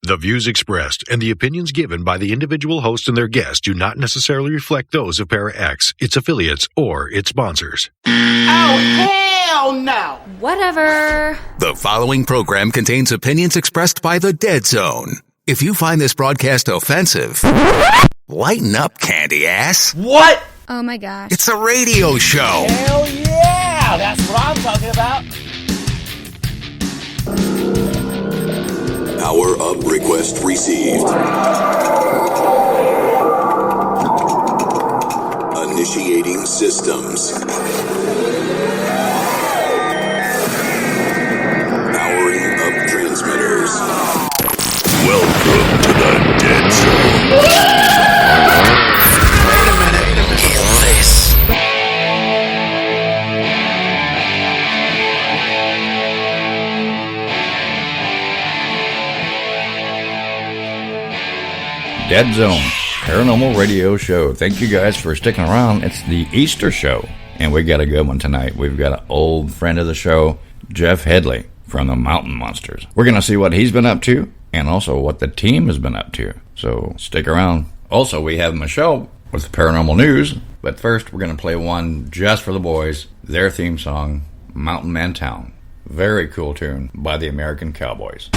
The views expressed and the opinions given by the individual host and their guests do not necessarily reflect those of Para X, its affiliates, or its sponsors. Oh, hell no! Whatever. The following program contains opinions expressed by the Dead Zone. If you find this broadcast offensive, lighten up, candy ass. What? Oh my gosh. It's a radio show. Hell yeah! That's what I'm talking about. Power up request received. Initiating systems. Powering up transmitters. Welcome to the Dead Zone. Wait a minute. Kill this. Dead Zone, Paranormal Radio Show. Thank you guys for sticking around. It's the Easter show, and we got a good one tonight. We've got an old friend of the show, Jeff Headlee from the Mountain Monsters. We're going to see what he's been up to, and also what the team has been up to. So stick around. Also, we have Michelle with the Paranormal News, but first we're going to play one just for the boys, their theme song, Mountain Man Town. Very cool tune by the American Cowboys.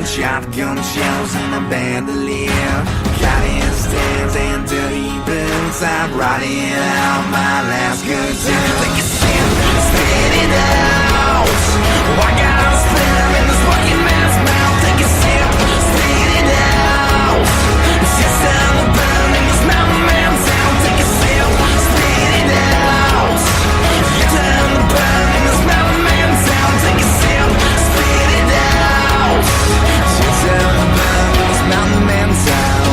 Shotgun shells and a bandolier, cotton stands and dirty boots. I'm riding out my last good time. Take a sip, spit it out. I got a split in this fucking man's mouth. Take a sip, spit it out. It's just time to burn in this mountain man town. Take a sip, spit it out. It's time to burn in this mountain man town. Take a sip, spit it out. Mountain Man Town.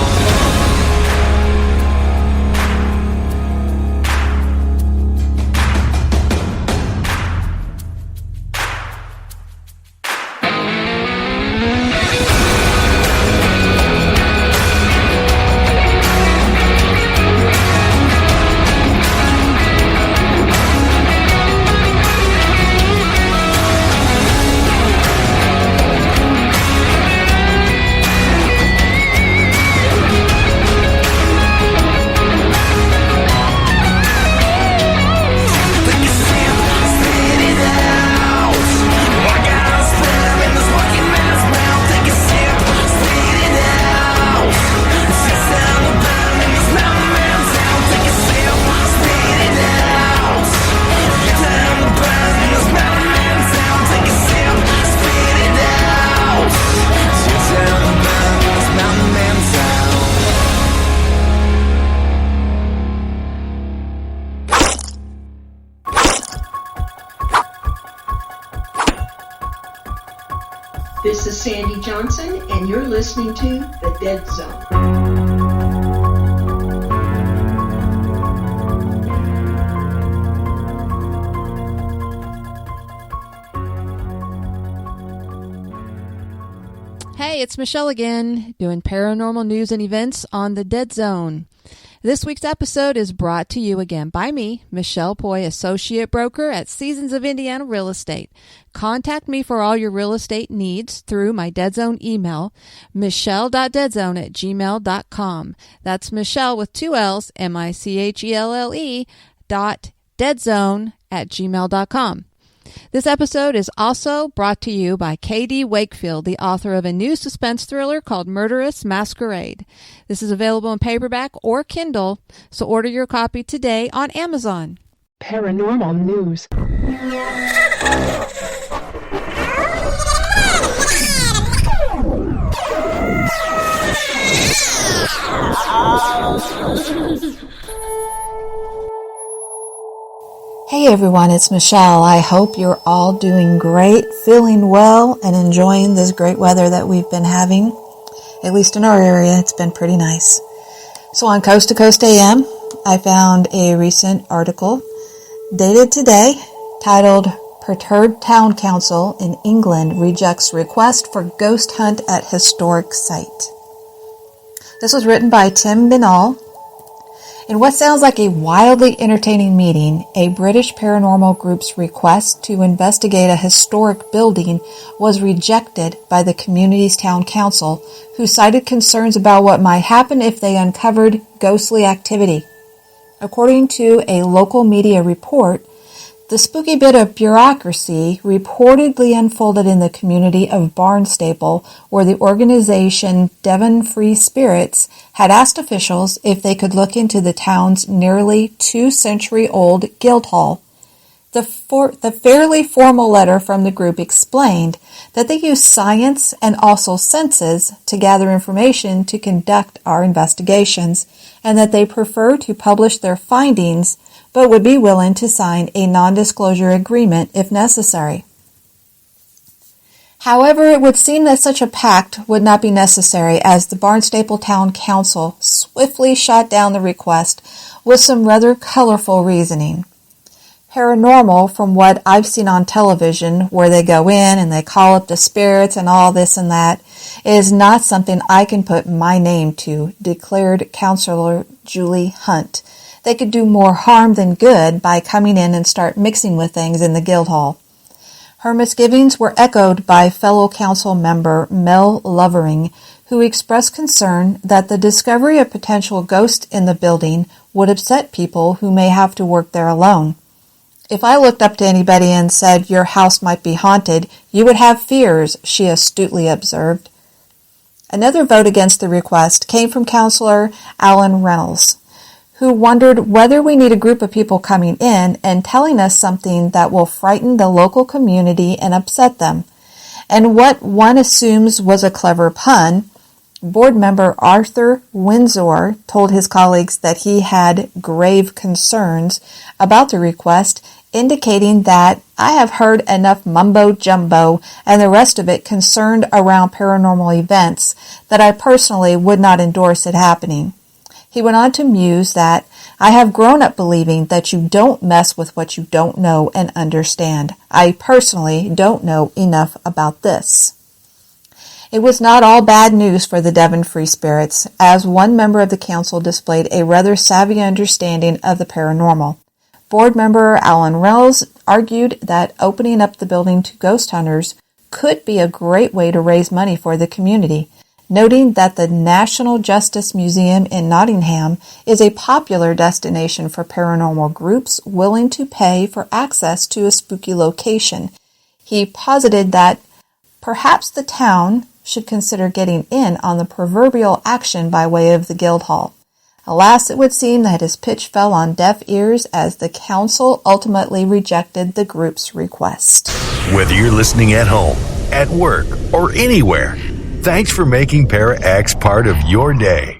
This is Sandy Johnson, and you're listening to The Dead Zone. Hey, it's Michelle again, doing paranormal news and events on The Dead Zone. This week's episode is brought to you again by me, Michelle Poi, Associate Broker at Seasons of Indiana Real Estate. Contact me for all your real estate needs through my Dead Zone email, michelle.deadzone@gmail.com. That's Michelle with 2 L's, MICHELLE .deadzone@gmail.com. This episode is also brought to you by K.D. Wakefield, the author of a new suspense thriller called Murderous Masquerade. This is available in paperback or Kindle, so order your copy today on Amazon. Paranormal news. Hey everyone, it's Michelle. I hope you're all doing great, feeling well, and enjoying this great weather that we've been having. At least in our area, it's been pretty nice. So on Coast to Coast AM, I found a recent article dated today titled Perturbed Town Council in England Rejects Request for Ghost Hunt at Historic Site. This was written by Tim Binnall. In what sounds like a wildly entertaining meeting, a British paranormal group's request to investigate a historic building was rejected by the community's town council, who cited concerns about what might happen if they uncovered ghostly activity. According to a local media report, the spooky bit of bureaucracy reportedly unfolded in the community of Barnstaple, where the organization Devon Free Spirits had asked officials if they could look into the town's nearly 2-century-old Guildhall. The fairly formal letter from the group explained that they use science and also senses to gather information to conduct our investigations, and that they prefer to publish their findings but would be willing to sign a non-disclosure agreement if necessary. However, it would seem that such a pact would not be necessary, as the Barnstaple Town Council swiftly shot down the request with some rather colorful reasoning. Paranormal, from what I've seen on television, where they go in and they call up the spirits and all this and that, is not something I can put my name to, declared Councillor Julie Hunt. They could do more harm than good by coming in and start mixing with things in the Guildhall. Her misgivings were echoed by fellow council member Mel Lovering, who expressed concern that the discovery of potential ghosts in the building would upset people who may have to work there alone. If I looked up to anybody and said your house might be haunted, you would have fears, she astutely observed. Another vote against the request came from Councillor Alan Reynolds, who wondered whether we need a group of people coming in and telling us something that will frighten the local community and upset them. And what one assumes was a clever pun, board member Arthur Windsor told his colleagues that he had grave concerns about the request, indicating that I have heard enough mumbo-jumbo and the rest of it concerned around paranormal events that I personally would not endorse it happening. He went on to muse that I have grown up believing that you don't mess with what you don't know and understand. I personally don't know enough about this. It was not all bad news for the Devon Free Spirits, as one member of the council displayed a rather savvy understanding of the paranormal. Board member Alan Reynolds argued that opening up the building to ghost hunters could be a great way to raise money for the community, noting that the National Justice Museum in Nottingham is a popular destination for paranormal groups willing to pay for access to a spooky location. He posited that perhaps the town should consider getting in on the proverbial action by way of the Guildhall. Alas, it would seem that his pitch fell on deaf ears, as the council ultimately rejected the group's request. Whether you're listening at home, at work, or anywhere, thanks for making Para X part of your day.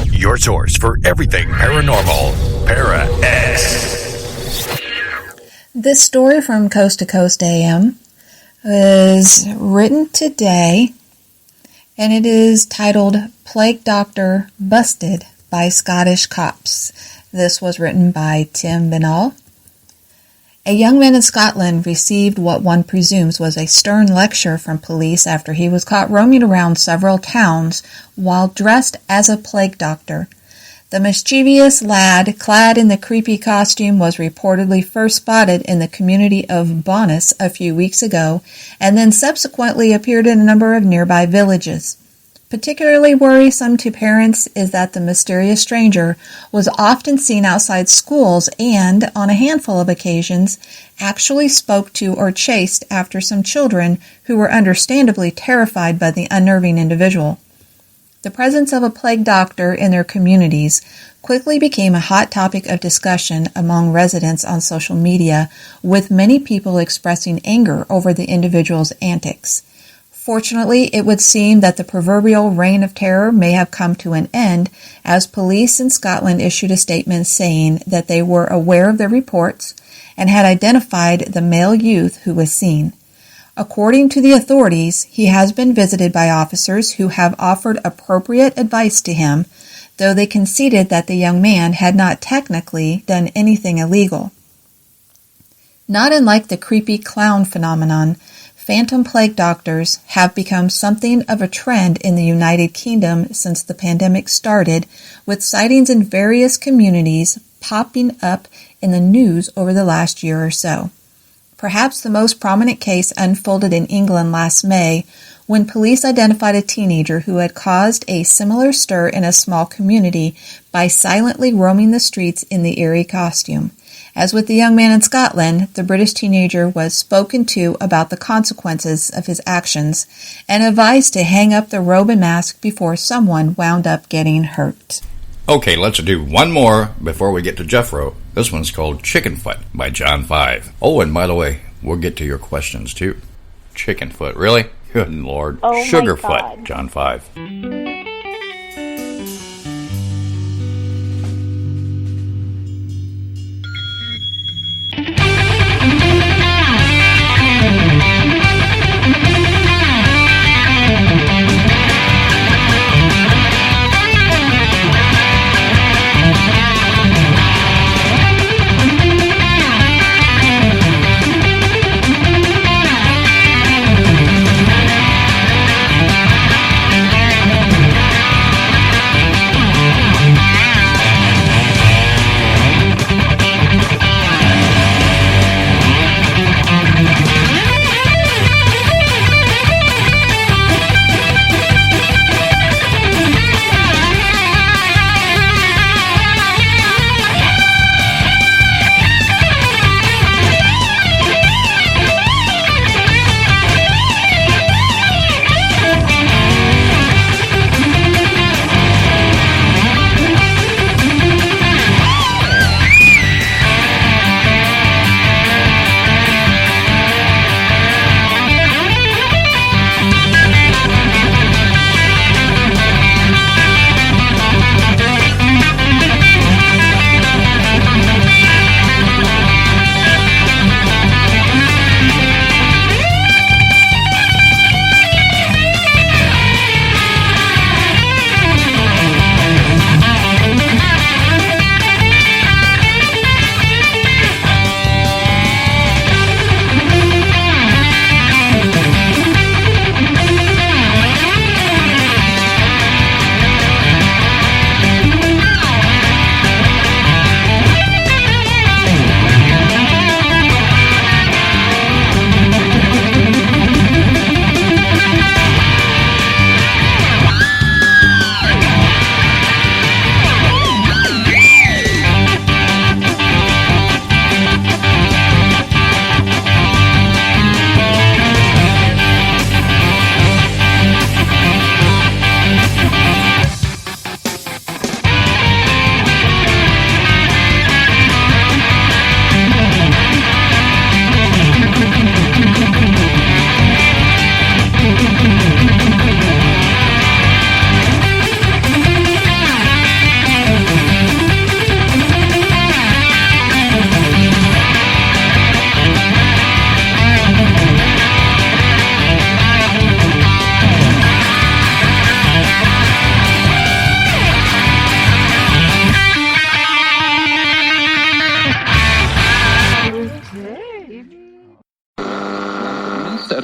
Your source for everything paranormal, Para X. This story from Coast to Coast AM is written today, and it is titled Plague Doctor Busted by Scottish Cops. This was written by Tim Binnall. A young man in Scotland received what one presumes was a stern lecture from police after he was caught roaming around several towns while dressed as a plague doctor. The mischievous lad, clad in the creepy costume, was reportedly first spotted in the community of Bonus a few weeks ago, and then subsequently appeared in a number of nearby villages. Particularly worrisome to parents is that the mysterious stranger was often seen outside schools and, on a handful of occasions, actually spoke to or chased after some children who were understandably terrified by the unnerving individual. The presence of a plague doctor in their communities quickly became a hot topic of discussion among residents on social media, with many people expressing anger over the individual's antics. Fortunately, it would seem that the proverbial reign of terror may have come to an end, as police in Scotland issued a statement saying that they were aware of the reports and had identified the male youth who was seen. According to the authorities, he has been visited by officers who have offered appropriate advice to him, though they conceded that the young man had not technically done anything illegal. Not unlike the creepy clown phenomenon, phantom plague doctors have become something of a trend in the United Kingdom since the pandemic started, with sightings in various communities popping up in the news over the last year or so. Perhaps the most prominent case unfolded in England last May, when police identified a teenager who had caused a similar stir in a small community by silently roaming the streets in the eerie costume. As with the young man in Scotland, the British teenager was spoken to about the consequences of his actions and advised to hang up the robe and mask before someone wound up getting hurt. Okay, let's do one more before we get to Jeffro. This one's called Chicken Foot by John 5. Oh, and by the way, we'll get to your questions too. Chicken Foot, really? Good Lord. Oh, Sugarfoot, John 5.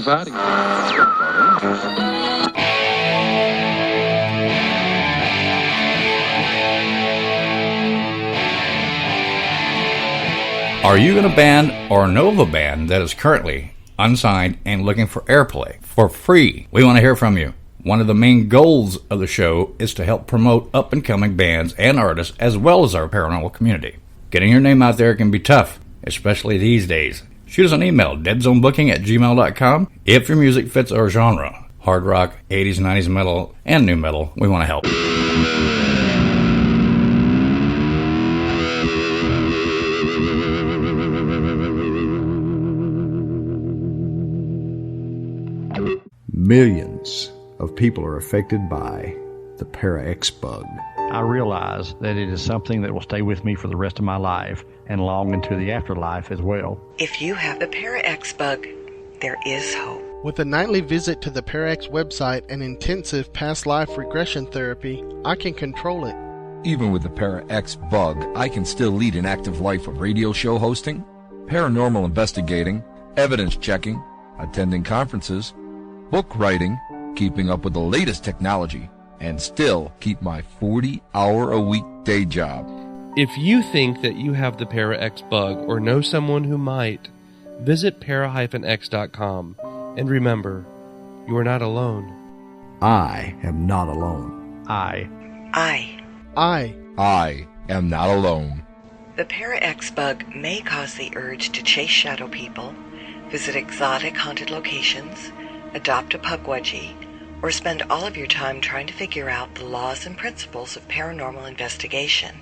ervaring. Are you in a band or know of a band that is currently unsigned and looking for airplay for free? We want to hear from you. One of the main goals of the show is to help promote up-and-coming bands and artists as well as our paranormal community. Getting your name out there can be tough, especially these days. Shoot us an email, deadzonebooking@gmail.com. If your music fits our genre, hard rock, 80s, 90s metal, and new metal, we want to help. Millions of people are affected by the Para-X bug. I realize that it is something that will stay with me for the rest of my life and long into the afterlife as well. If you have the Para-X bug, there is hope. With a nightly visit to the Para-X website and intensive past life regression therapy, I can control it. Even with the Para-X bug, I can still lead an active life of radio show hosting, paranormal investigating, evidence checking, attending conferences, book writing, keeping up with the latest technology, and still keep my 40-hour-a-week day job. If you think that you have the Para-X bug or know someone who might, visit para-x.com. And remember, you are not alone. I am not alone. I am not alone. The Para-X bug may cause the urge to chase shadow people, visit exotic haunted locations, adopt a pugwudgie, or spend all of your time trying to figure out the laws and principles of paranormal investigation.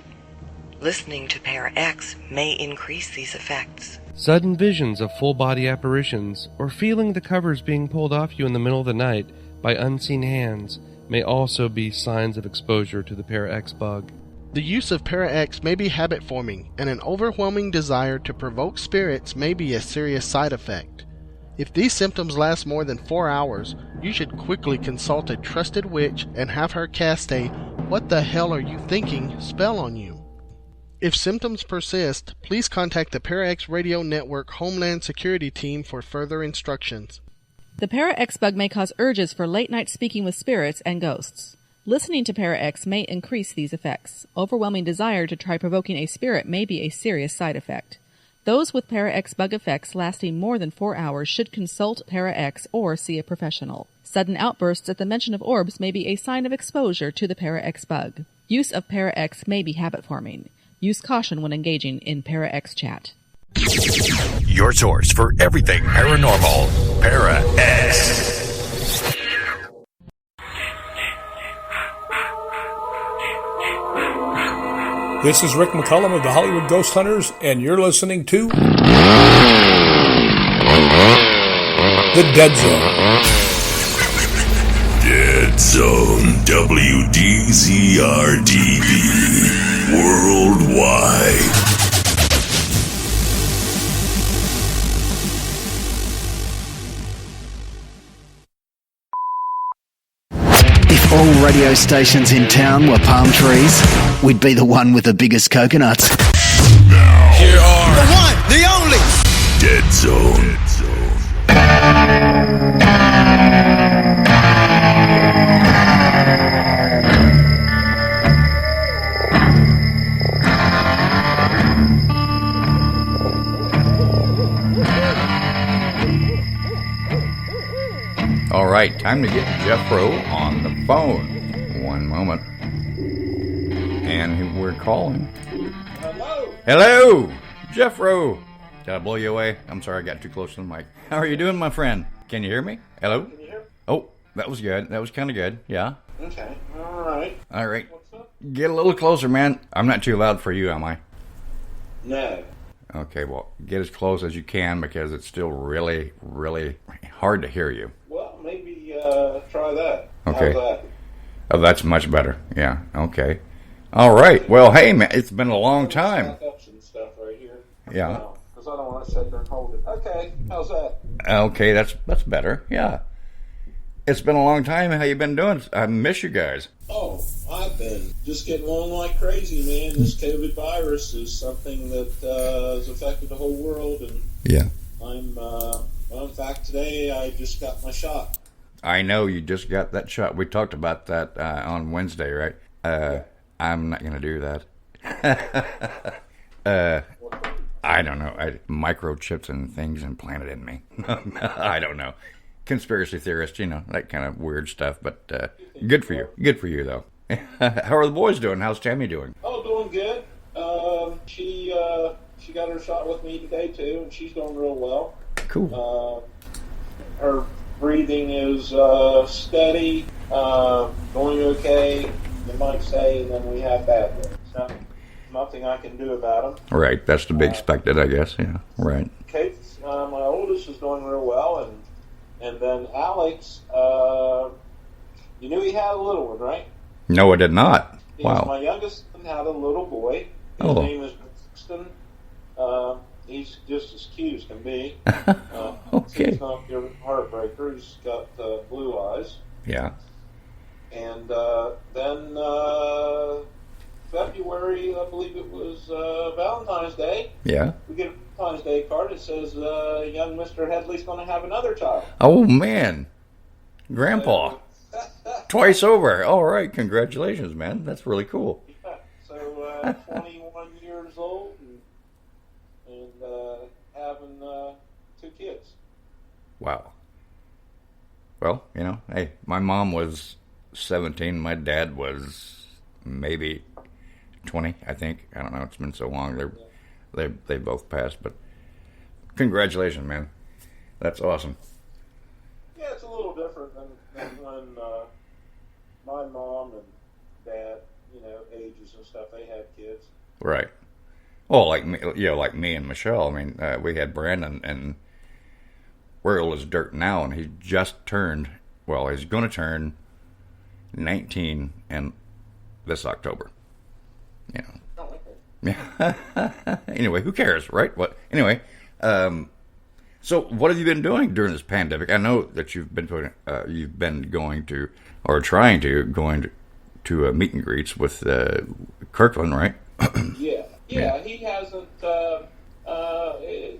Listening to Para-X may increase these effects. Sudden visions of full-body apparitions, or feeling the covers being pulled off you in the middle of the night by unseen hands, may also be signs of exposure to the Para-X bug. The use of Para-X may be habit-forming, and an overwhelming desire to provoke spirits may be a serious side effect. If these symptoms last more than 4 hours, you should quickly consult a trusted witch and have her cast a "What the hell are you thinking?" spell on you. If symptoms persist, please contact the Para-X Radio Network Homeland Security Team for further instructions. The Para-X bug may cause urges for late-night speaking with spirits and ghosts. Listening to Para-X may increase these effects. Overwhelming desire to try provoking a spirit may be a serious side effect. Those with Para-X bug effects lasting more than 4 hours should consult Para-X or see a professional. Sudden outbursts at the mention of orbs may be a sign of exposure to the Para-X bug. Use of Para-X may be habit-forming. Use caution when engaging in Para-X chat. Your source for everything paranormal, Para-X. This is Rick McCullum of the Hollywood Ghost Hunters, and you're listening to The Dead Zone. Dead Zone, WDZRDB, worldwide. If all radio stations in town were palm trees, we'd be the one with the biggest coconuts. Now, here are the one, the only Dead Zone. All right, time to get Jeff Rowe on the phone. One moment. And we're calling. Hello, Jeff Rowe. Did I blow you away? I'm sorry, I got too close to the mic. How are you doing, my friend? Can you hear me? Hello? Can you hear me? Oh, that was good. That was kind of good. Yeah. Okay. All right. All right. What's up? Get a little closer, man. I'm not too loud for you, am I? No. Okay, well, get as close as you can because it's still really, really hard to hear you. Well, maybe try that. Okay. How's that? Oh, that's much better. Yeah. Okay. All right. Well, hey, man, it's been a long time. Backups and stuff right here. Yeah. Because I don't want to sit there and hold it. Okay. How's that? Okay, that's better. Yeah. It's been a long time. How you been doing? I miss you guys. Oh, I've been just getting along like crazy, man. This COVID virus is something that has affected the whole world, and yeah, well, in fact, today I just got my shot. I know you just got that shot. We talked about that on Wednesday, right? I'm not gonna do that. I don't know. Microchips and things implanted in me. I don't know. Conspiracy theorist, that kind of weird stuff. But good for you. Good for you, though. How are the boys doing? How's Tammy doing? Oh, doing good. She got her shot with me today too, and she's doing real well. Cool. Her breathing is steady, going okay. You might say, and then we have bad ones. Nothing I can do about them. Right, that's to be expected, I guess. Yeah, right. Kate, my oldest, is doing real well, and And then Alex, you knew he had a little one, right? No, I did not. Yes, Wow. my youngest son had a little boy. His Oh. name is Winston. He's just as cute as can be. Okay. He's not your heartbreaker. He's got blue eyes. Yeah. And then February, I believe it was Valentine's Day. Yeah. We get a Valentine's Day card that says young Mr. Headley's going to have another child. Oh, man. Grandpa. Twice over. All right. Congratulations, man. That's really cool. Yeah. So 21 years old and having 2 kids. Wow. Well, you know, hey, my mom was 17. My dad was maybe 20, I think. I don't know. It's been so long. They both passed, but congratulations, man. That's awesome. Yeah, it's a little different than when my mom and dad, ages and stuff, they had kids. Right. Well, like me, like me and Michelle. I mean, we had Brandon, and we're old as dirt now, and he just turned. Well, he's going to turn 19 in this October. You know. Oh, okay. Yeah. Anyway, who cares, right? What? Anyway, so what have you been doing during this pandemic? I know that you've been going to or trying to meet and greets with Kirkland, right? Yeah. He hasn't.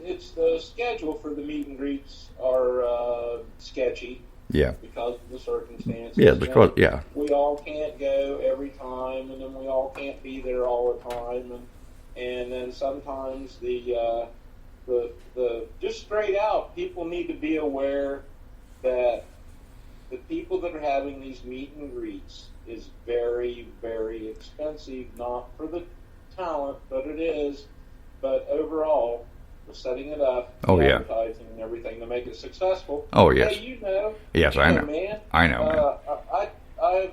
It's the schedule for the meet and greets are sketchy. Yeah. Because of the circumstances. Yeah, because we all can't go every time, and then we all can't be there all the time, and then sometimes the just straight out, people need to be aware that the people that are having these meet and greets is very, very expensive, not for the talent, but it is, but overall, we're setting it up, advertising and everything to make it successful. Oh, yes. Hey, Yes, I know. Man. I know, man.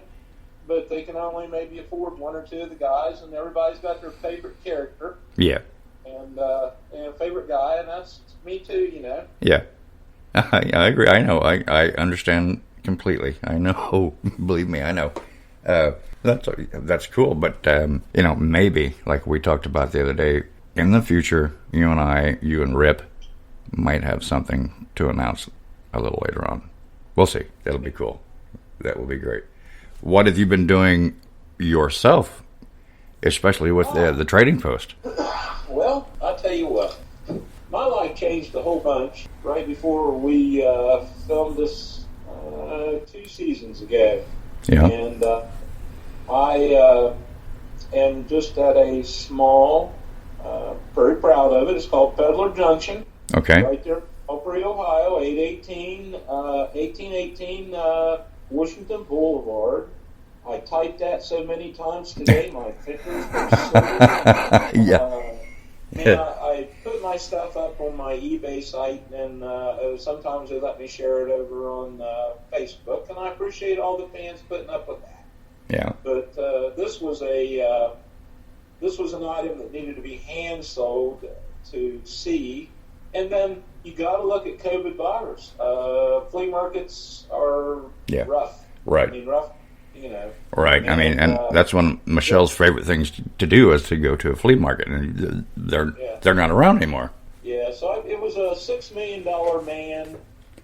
But they can only maybe afford 1 or 2 of the guys, and everybody's got their favorite character. Yeah. And favorite guy, and that's me too, Yeah. I agree. I know. I understand completely. I know. Believe me, I know. That's cool, but maybe like we talked about the other day, in the future, you and Rip might have something to announce a little later on. We'll see. That'll be cool. That will be great. What have you been doing yourself, especially with the Trading Post? Well, I'll tell you what. My life changed a whole bunch right before we filmed this 2 seasons ago. Yeah. And I am just at a small, very proud of it. It's called Peddler Junction. Okay. Right there, Opry, Ohio, 1818 Washington Boulevard. I typed that so many times today, my fingers were so and I put my stuff up on my eBay site, and sometimes they let me share it over on Facebook, and I appreciate all the fans putting up with that. Yeah. But this was an item that needed to be hand sold to see, and then you got to look at COVID virus. Flea markets are rough. Right. I mean, rough. Right. I mean, and that's one of Michelle's favorite things to do is to go to a flea market, and they're not around anymore. Yeah. So it was a $6 million man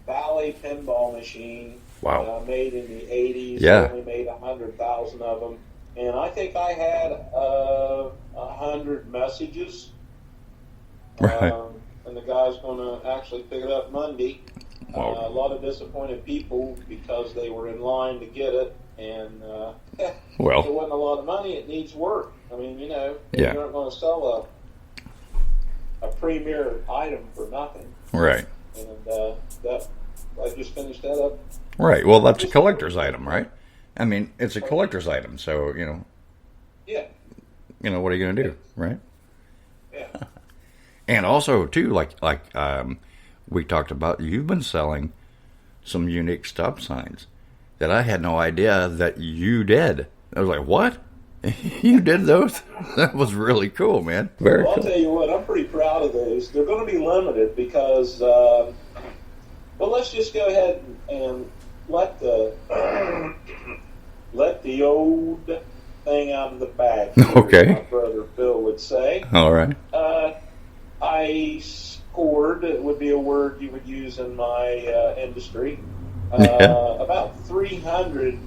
Bally pinball machine. Wow. Made in the 80s. Yeah. Only made 100,000 of them, and I think I had 100 messages. Right. And the guy's going to actually pick it up Monday. Wow. A lot of disappointed people because they were in line to get it, and it wasn't a lot of money. It needs work. I mean, you aren't going to sell a premier item for nothing. Right. And I just finished that up. Right. Well, that's a collector's item, right? I mean, it's a collector's item, so Yeah. What are you going to do, right? Yeah. And also, too, like we talked about, you've been selling some unique stop signs that I had no idea that you did. I was like, what? You did those? That was really cool, man. Very cool. I'll tell you what, I'm pretty proud of those. They're going to be limited because Well, let's just go ahead and let the let the old thing out of the bag. Okay. My brother Bill would say. All right. I scored, it would be a word you would use in my industry, about 300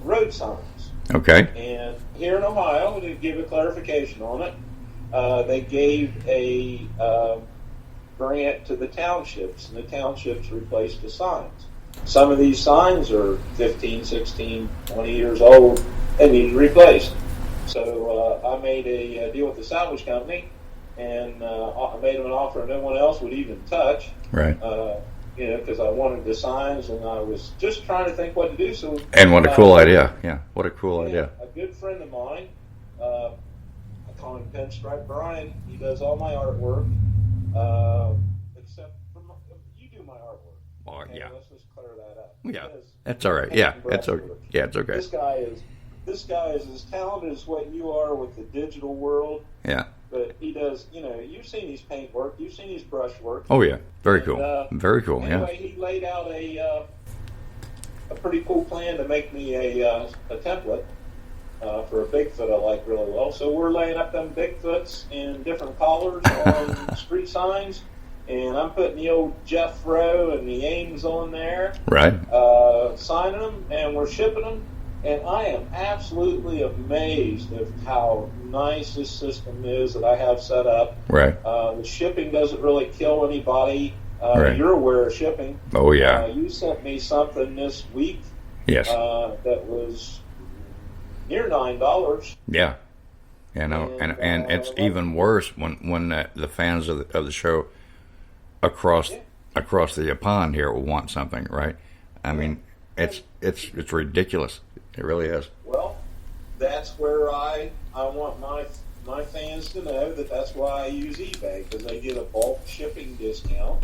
road signs. Okay. And here in Ohio, to give a clarification on it, they gave a grant to the townships, and the townships replaced the signs. Some of these signs are 15, 16, 20 years old and need replaced. So I made a deal with the salvage company, and I made them an offer no one else would even touch. Right. Because I wanted the signs, and I was just trying to think what to do. So, And what a cool idea. Yeah, what a cool idea. A good friend of mine, I call him Pinstripe Brian. He does all my artwork, except for you do my artwork. Oh, okay? yeah. Let's just clear that up. Yeah, that's all right. Yeah, it's okay. Yeah, it's okay. This guy is as talented as what you are with the digital world. Yeah. But he does, you've seen his paint work, you've seen his brush work. Oh, yeah. Very cool. Very cool, anyway, he laid out a pretty cool plan to make me a template for a Bigfoot I like really well. So we're laying up them Bigfoots in different colors on street signs, and I'm putting the old Jeff Rowe and the Ames on there. Right. Signing them, and we're shipping them. And I am absolutely amazed at how nice this system is that I have set up. Right. The shipping doesn't really kill anybody. Right. You're aware of shipping. Oh, yeah. You sent me something this week. Yes. That was near $9. Yeah. And it's even worse when the fans of the show across the pond here will want something, right? I mean, it's ridiculous. It really is. Well, that's where I want my fans to know that's why I use eBay, because they get a bulk shipping discount,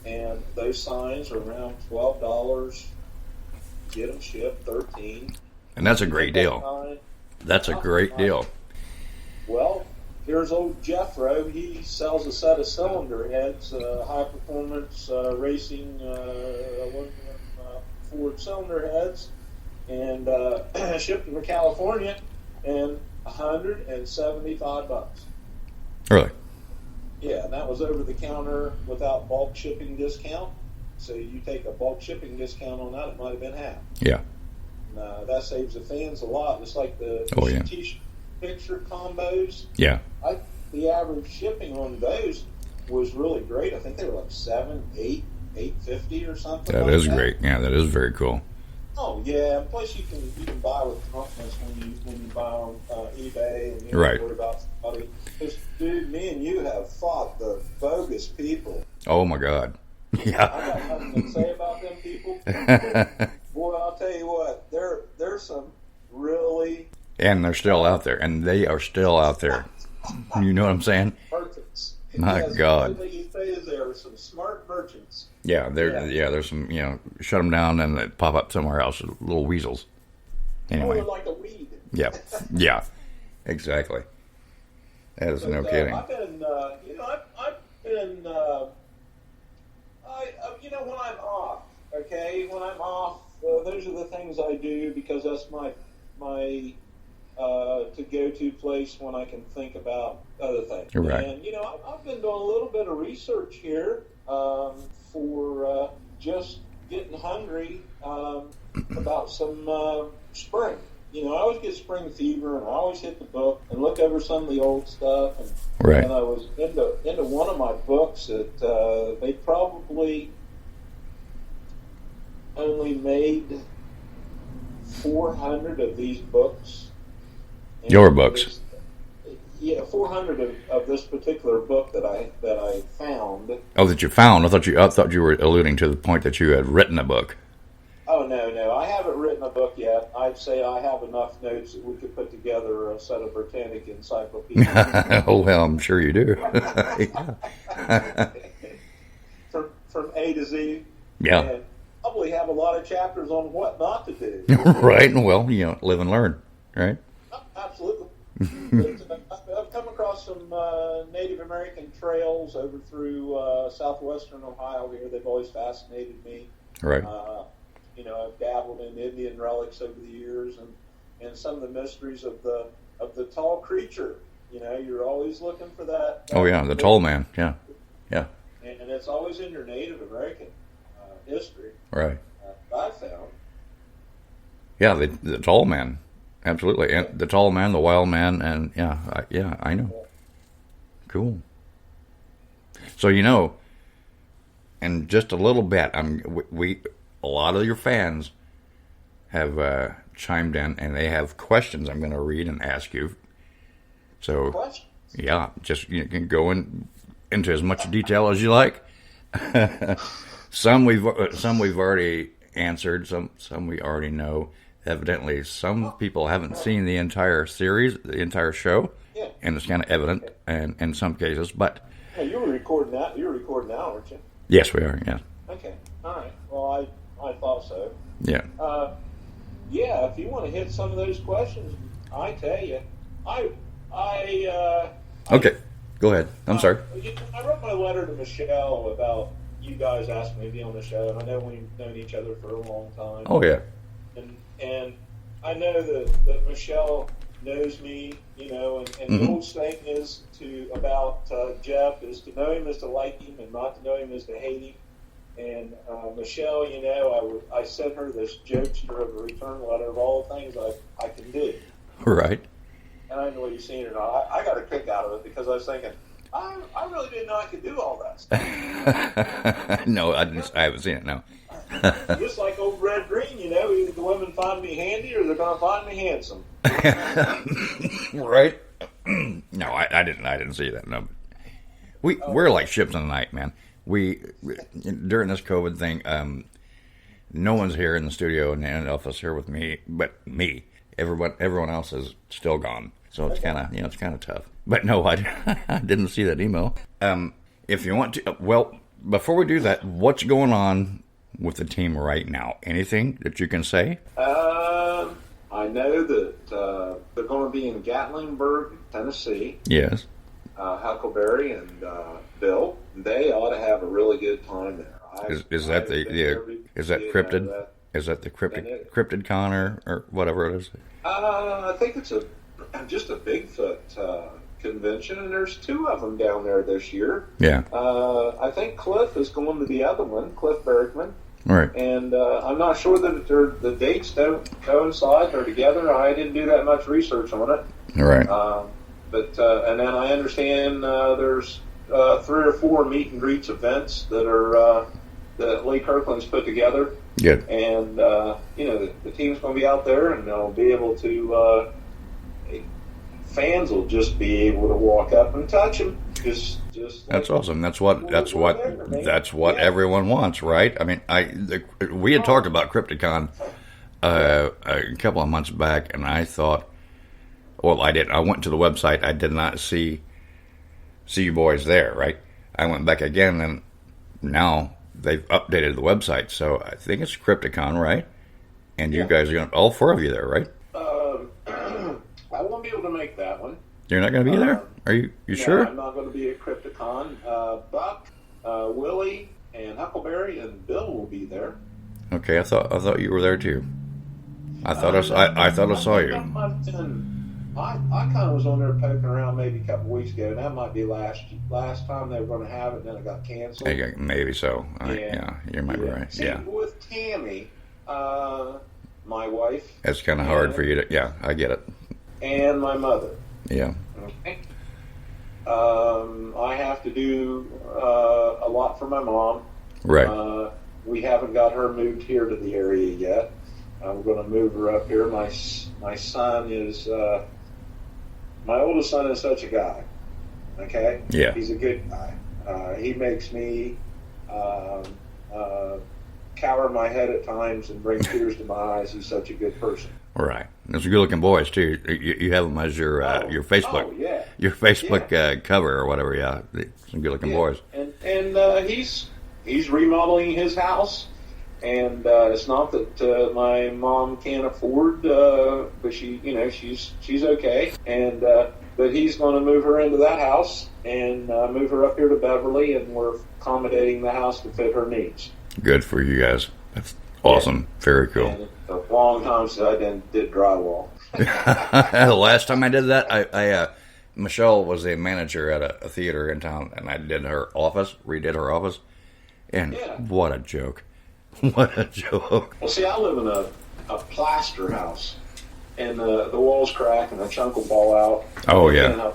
and those signs are around $12. Get them shipped, $13. And that's a great deal. That's a great deal. Well, here's old Jeff Rowe. He sells a set of cylinder heads, high performance racing aluminum Ford cylinder heads, and shipped them to California, and $175. Really? Yeah, and that was over the counter without bulk shipping discount. So you take a bulk shipping discount on that, it might have been half. Yeah. That saves the fans a lot. It's like the t-shirt picture combos. Yeah. The average shipping on those was really great. I think they were like $7, $8, $8.50 or something. That is great. Yeah, that is very cool. Oh yeah, and plus you can buy with confidence when you buy on eBay, and you don't Right. worry about somebody. Because dude, me and you have fought the bogus people. Oh my God. Yeah. I got nothing to say about them people. Boy, I'll tell you what, there's some really. And they're still out there, and they are still out there. You know what I'm saying? Merchants. My God. What you say is there are some smart merchants. Yeah, there's some, shut them down and they pop up somewhere else, little weasels. Anyway. Oh, like a weed. Yeah, yeah, exactly. That is no kidding. I've been, when I'm off, okay, those are the things I do because that's my to-go-to place when I can think about other things. You're right. And, I've been doing a little bit of research here for just getting hungry about some spring. I always get spring fever, and I always hit the book and look over some of the old stuff. And, right. And I was into one of my books that they probably only made 400 of these books. Your books. 400 of this particular book that I found. Oh, that you found? I thought you were alluding to the point that you had written a book. Oh no, I haven't written a book yet. I'd say I have enough notes that we could put together a set of Britannic encyclopedia. Oh well, I'm sure you do. from A to Z. Yeah. And probably have a lot of chapters on what not to do. Right. Well, live and learn. Right. Absolutely. I've come across some Native American trails over through southwestern Ohio here. They've always fascinated me. Right. I've dabbled in Indian relics over the years, and some of the mysteries of the tall creature. You're always looking for that. Oh yeah, the tall man. Yeah. And it's always in your Native American history. Right. I found. Yeah, the tall man, absolutely, and the tall man, the wild man, and I know. Cool. So in just a little bit, a lot of your fans have chimed in, and they have questions I'm going to read and ask you. So, questions? Yeah, just you can go into as much detail as you like. Some we've already answered. Some we already know. Evidently, some people haven't seen the entire series, the entire show, and it's kind of evident, and in some cases. But you were recording that. You're recording now, aren't you? Yes, we are. Yeah. Okay. All right. Well, I thought so. Yeah. If you want to hit some of those questions, I tell you, Okay. Go ahead. I'm sorry. I wrote my letter to Michelle about you guys asking me to be on the show, and I know we've known each other for a long time. Oh yeah. And I know that Michelle knows me, and the old saying is about Jeff is to know him is to like him, and not to know him is to hate him. And Michelle, I sent her this jokester of a return letter of all the things I can do. Right. And I don't know what you've seen or not. I got a kick out of it because I was thinking, I really didn't know I could do all that stuff. No, I haven't seen it. No. Just like old Red Green, either the women find me handy or they're going to find me handsome. Right? No, I didn't see that. No, we're like ships in the night, man. We during this COVID thing, no one's here in the studio and in the office here with me, but me. Everyone else is still gone, so it's kind of tough. But no, I didn't see that email. If you want to, before we do that, what's going on with the team right now? Anything that you can say? I know that they're going to be in Gatlinburg, Tennessee. Yes. Huckleberry and Bill, they ought to have a really good time there. Is that cryptid? Is that the cryptid con or whatever it is? I think it's just a Bigfoot convention, and there's 2 of them down there this year. Yeah. I think Cliff is going to the other one, Cliff Bergman. Right. And I'm not sure that the dates don't coincide or together. I didn't do that much research on it. Right. But and then I understand there's 3 or 4 meet and greets events that are that Lee Kirkland's put together. Good. And the team's going to be out there, and they'll be able to. Fans will just be able to walk up and touch them. Just. That's awesome. That's what everyone wants, right? I mean, we had talked about Crypticon a couple of months back, and I thought, I did. I went to the website. I did not see you boys there, right? I went back again, and now they've updated the website, so I think it's Crypticon, right? And you guys are going, all 4 of you there, right? I won't be able to make that one. You're not going to be there? Are you sure? I'm not going to be at Crypticon. Buck, Willie, and Huckleberry, and Bill will be there. Okay, I thought you were there too. I thought I saw you. I kind of was on there poking around maybe a couple weeks ago, and that might be last time they were going to have it, and then it got canceled. Maybe so. You might be right. See, with Tammy, my wife. It's kind of hard for you to. Yeah, I get it. And my mother. Yeah. Okay. I have to do a lot for my mom. Right. We haven't got her moved here to the area yet. We're going to move her up here. My son is, my oldest son is such a guy. Okay? Yeah. He's a good guy. He makes me cower my head at times and bring tears to my eyes. He's such a good person. Right. Those are good-looking boys too. You have them as your Facebook, your Facebook cover or whatever. Yeah, some good-looking boys. And he's remodeling his house, and it's not that my mom can't afford, but she's okay. And but but he's going to move her into that house and move her up here to Beverly, and we're accommodating the house to fit her needs. Good for you guys. That's awesome. Very cool. And it's a long time since I did drywall. The last time I did that, I Michelle was a manager at a theater in town, and I did her office, redid her office, and what a joke. What a joke. Well, see, I live in a plaster house, and the walls crack and the chunk will fall out. Oh, yeah. And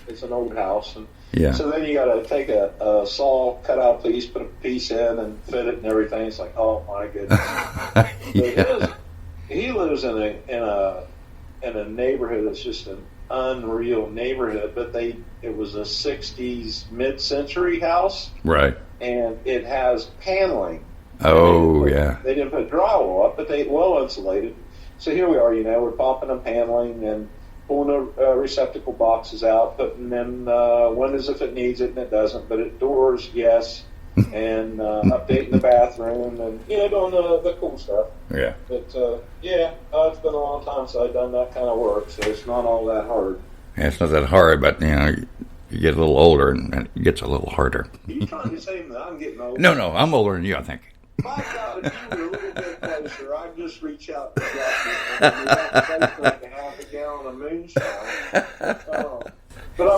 it's an old house. And yeah. So then you got to take a saw, cut out a piece, put a piece in, and fit it and everything. It's like, oh, my goodness. He lives in a neighborhood that's just an unreal neighborhood, but it was a 60s mid-century house. Right. And it has paneling. Oh, yeah. They didn't put drywall up, but they well insulated. So here we are, we're popping the paneling and pulling the receptacle boxes out, putting in windows if it needs it, and it doesn't, but it doors, yes, and updating the bathroom and, doing the cool stuff. Yeah. But, it's been a long time since I've done that kind of work, so it's not all that hard. Yeah, it's not that hard, but, you get a little older and it gets a little harder. Are you trying to say that I'm getting older? No, I'm older than you, I think. My God, if you were a little bit closer, I'd just reach out to you. Like a half a gallon of moonshine. But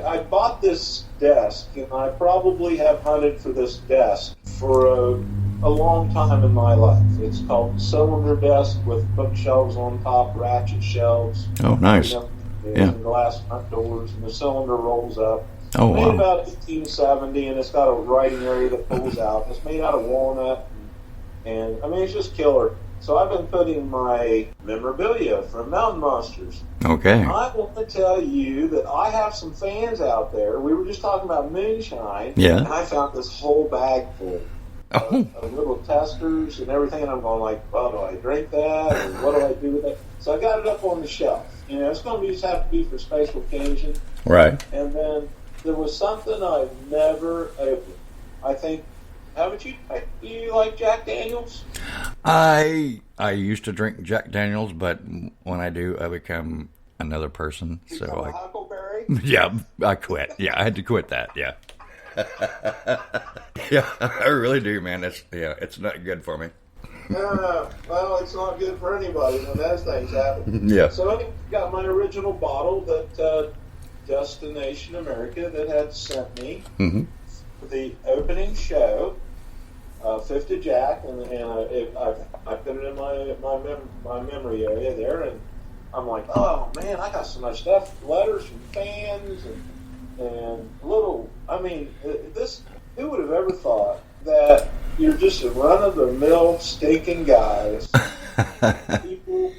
I bought this desk, and I probably have hunted for this desk for a long time in my life. It's called a cylinder desk with bookshelves on top, ratchet shelves. Oh, nice. And glass front doors, and the cylinder rolls up. Oh, wow. Made about 1870, and it's got a writing area that pulls out. It's made out of walnut, and it's just killer. So I've been putting my memorabilia from Mountain Monsters. Okay. I want to tell you that I have some fans out there. We were just talking about moonshine, and I found this whole bag full of little testers and everything, and I'm going like, oh, do I drink that, or what do I do with it? So I got it up on the shelf. It's going to just have to be for special occasion. Right. And then there was something I've never opened. I think, haven't you? Do you like Jack Daniels? I used to drink Jack Daniels, but when I do, I become another person. You so a Huckleberry? Yeah, I quit. Yeah, I had to quit that. Yeah. Yeah, I really do, man. It's not good for me. Well, it's not good for anybody when those things happen. Yeah. So I got my original bottle that Destination America that had sent me for the opening show, Fifth of Jack, and I put it in my memory area there, and I'm like, oh man, I got so much stuff, letters from fans and little. Who would have ever thought that you're just a run-of-the-mill stinking guys. People,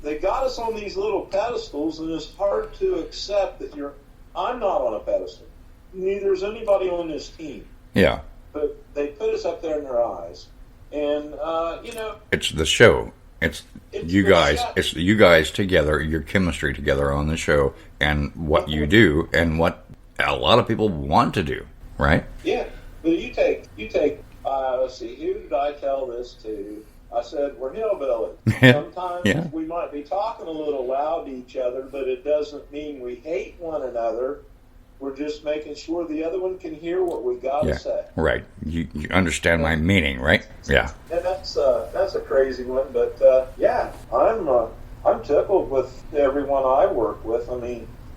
they got us on these little pedestals, and it's hard to accept that I'm not on a pedestal. Neither is anybody on this team. Yeah. But they put us up there in their eyes. And, It's the show. It's you guys. Show. It's you guys together, your chemistry together on the show, and what you do, and what a lot of people want to do, right? Yeah. But you take, let's see, who did I tell this to? I said, we're hillbillies. Sometimes we might be talking a little loud to each other, but it doesn't mean we hate one another. We're just making sure the other one can hear what we got to say. Right. You understand my meaning, right? Yeah. And that's a crazy one, but I'm tickled with everyone I work with.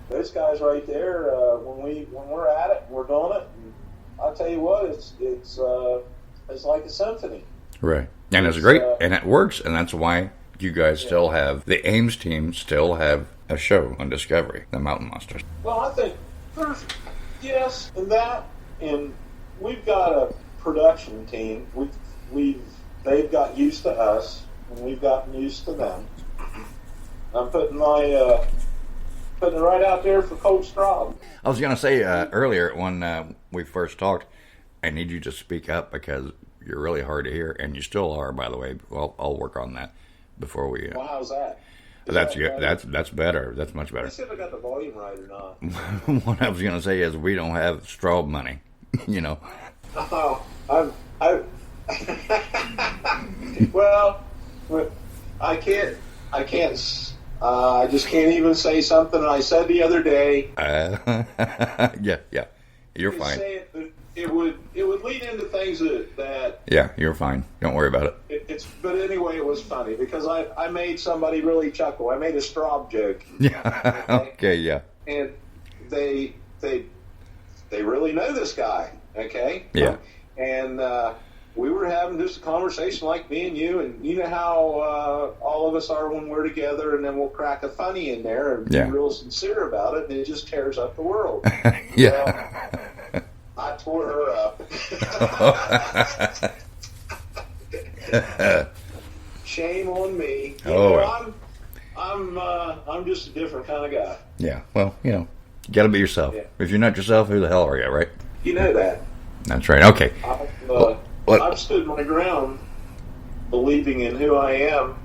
Those guys right there, when we're at it, we're doing it. And I'll tell you what, it's like a symphony. Right. And it's great, and it works, and that's why you guys still have, the Ames team still have a show on Discovery, the Mountain Monsters. Well, I think and we've got a production team. They've got used to us, and we've gotten used to them. I'm putting it right out there for Cold Straw. I was going to say earlier when we first talked, I need you to speak up because you're really hard to hear, and you still are, by the way. Well, I'll work on that before we. Well, how's that? That's good. That's better. That's much better. Let's see if I got the volume right or not. What I was going to say is we don't have straw money, Oh, well, I can't I just can't even say something I said the other day. Yeah. You're fine. Say it, but it would lead into things that Yeah, you're fine. Don't worry about it. But anyway, it was funny because I made somebody really chuckle. I made a straw joke. Yeah. Okay. Yeah. And they really know this guy. Okay. Yeah. And we were having just a conversation like me and you know how all of us are when we're together, and then we'll crack a funny in there and be real sincere about it, and it just tears up the world. Yeah. Well, I tore her up. Shame on me. I'm just a different kind of guy. Yeah. Well, you got to be yourself. Yeah. If you're not yourself, who the hell are you, right? You know that. That's right. Okay. I've stood my ground, believing in who I am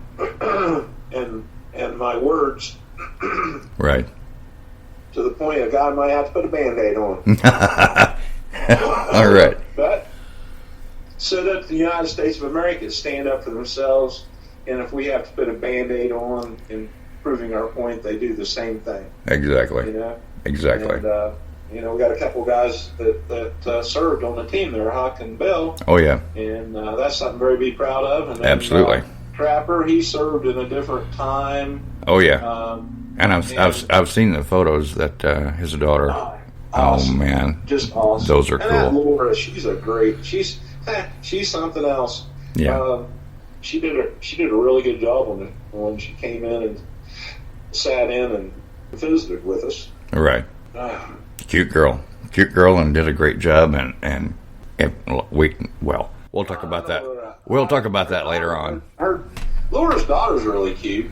and my words. Right. To the point a guy might have to put a Band-Aid on. All right. But so that the United States of America stand up for themselves, and if we have to put a Band-Aid on in proving our point, they do the same thing. Exactly. Exactly. And, we got a couple guys that served on the team there, Huck and Bill. Oh, yeah. And that's something very to be proud of. And then, absolutely. Trapper, he served in a different time. Oh, yeah. And I've seen the photos that his daughter. Awesome. Oh man, just awesome. Those are and cool. That Laura, she's something else. Yeah. She did a really good job when she came in and sat in and visited with us. Right. Cute girl, and did a great job. And we'll talk about that. We'll talk about that later on. Laura's daughter's really cute.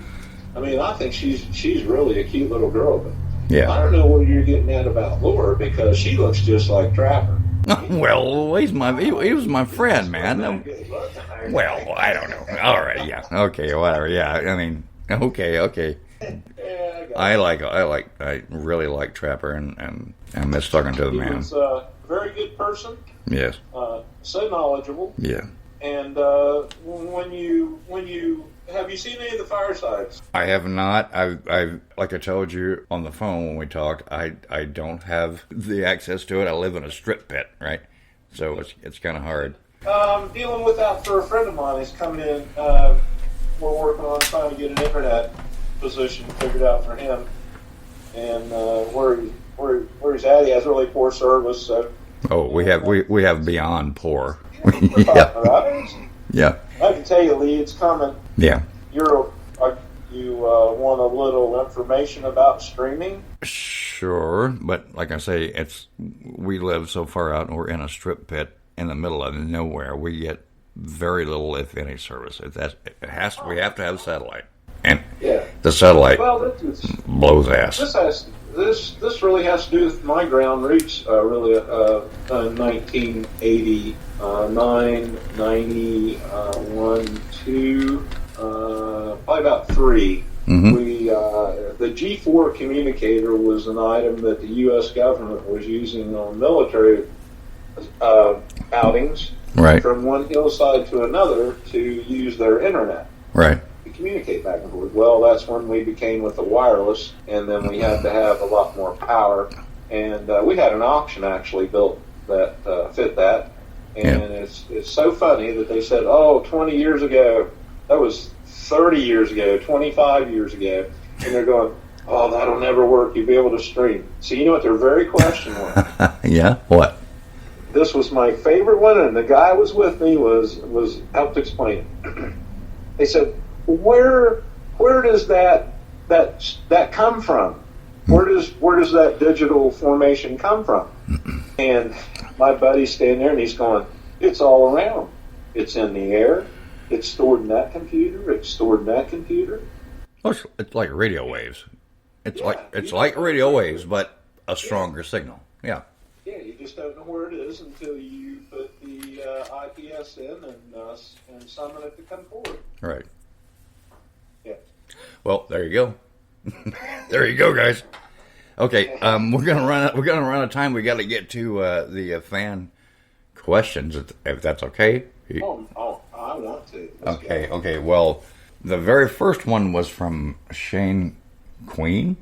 I mean, I think she's really a cute little girl. But yeah. I don't know what you're getting at about Laura because she looks just like Trapper. Well, he was my friend, man. Well, I don't know. All right, yeah, okay, whatever. Yeah, I mean, okay. I really like Trapper, and I miss talking to the man. He's a very good person. Yes. So knowledgeable. Yeah. And when you have you seen any of the firesides? I have not. I've like I told you on the phone when we talked, I don't have the access to it. I live in a strip pit, right? So it's kind of hard. Dealing with that for a friend of mine. He's coming in. We're working on trying to get an internet position figured out for him, and where he's at, he has really poor service. So. Oh, we have beyond poor. Yeah. Yeah. I can tell you, Lee, it's coming. Yeah. You want a little information about streaming? Sure, but like I say, we live so far out, and we're in a strip pit in the middle of nowhere. We get very little, if any, service. We have to have satellite, and the satellite blows ass. This really has to do with my ground roots. Really, 1989, 91, 2, probably about 3. Mm-hmm. The G4 communicator was an item that the U.S. government was using on military outings, right, from one hillside to another to use their internet, right, to communicate back and forth. Well, that's when we became with the wireless, and then we had to have a lot more power. And we had an auction actually built that fit that. And it's so funny that they said, 20 years ago, that was 30 years ago, 25 years ago. And they're going, that'll never work. You'll be able to stream. So you know what their very question was? Yeah, what? This was my favorite one, and the guy was with me was helped explain it. They said, where does that come from? Where does that digital formation come from? And my buddy's standing there, and he's going, it's all around. It's in the air. It's stored in that computer. It's stored in that computer. Oh, it's like radio waves. It's like radio waves, but a stronger signal. Yeah. Yeah, you just don't know where it is until you put the IPS in and summon it to come forward. Right. Yeah. Well, there you go. There you go, guys. Okay, we're gonna run out of time. We got to get to the fan questions, if that's okay. I want to. Okay. Well, The very first one was from Shane Queen.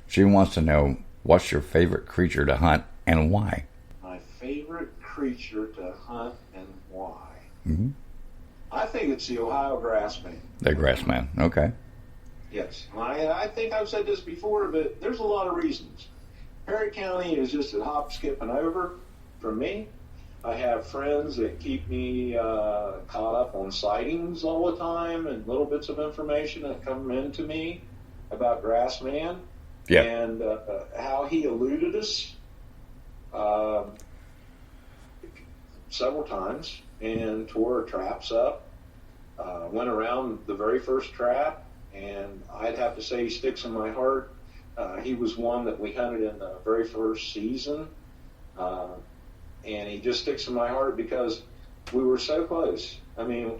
She wants to know, what's your favorite creature to hunt and why? My favorite creature to hunt and why? Mm-hmm. I think it's the Ohio grassman. The grassman, okay. Yes. I think I've said this before, but there's a lot of reasons. Perry County is just a hop, skip, and over for me. I have friends that keep me caught up on sightings all the time and little bits of information that come into me about Grassman and how he eluded us several times and tore our traps up. Went around the very first trap, and I'd have to say he sticks in my heart. He was one that we hunted in the very first season. And he just sticks in my heart because we were so close. I mean,